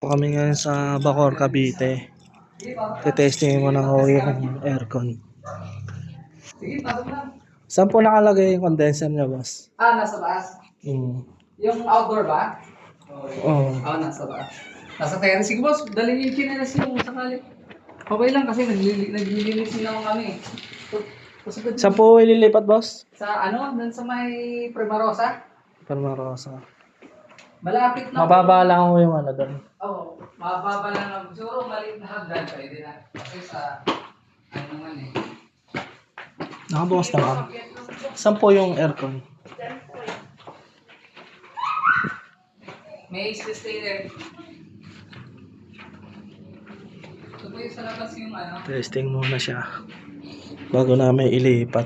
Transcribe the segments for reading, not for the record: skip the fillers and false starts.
Kami ngayon sa Bacoor, Cavite. Testing mo na ako yung aircon. Sige, pasok na. Saan po nakalagay yung condenser niya, boss? Nasa taas. Yung outdoor ba? Oo. Nasa taas. Nasa terrace. Sige, boss. Dali niyo yung chinelas niyo kung sakali. Okay lang kasi naglilinis din naman kami. Saan po ililipat, boss? Sa doon sa may Primarosa. Palmarosa. Malapit lang. Mababa lang ako yung doon. Mababa lang. Siguro maliit na hagdan. Pwede na. Kasi sa, naman eh. Nakabukas na ako. Saan po yung aircon? May ace stay there. Ito po yung sa labas yung Testing muna siya bago namin ilipat.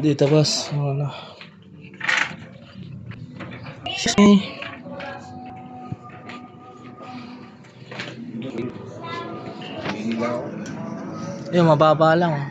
Dito, boss. Okay. Mababa lang.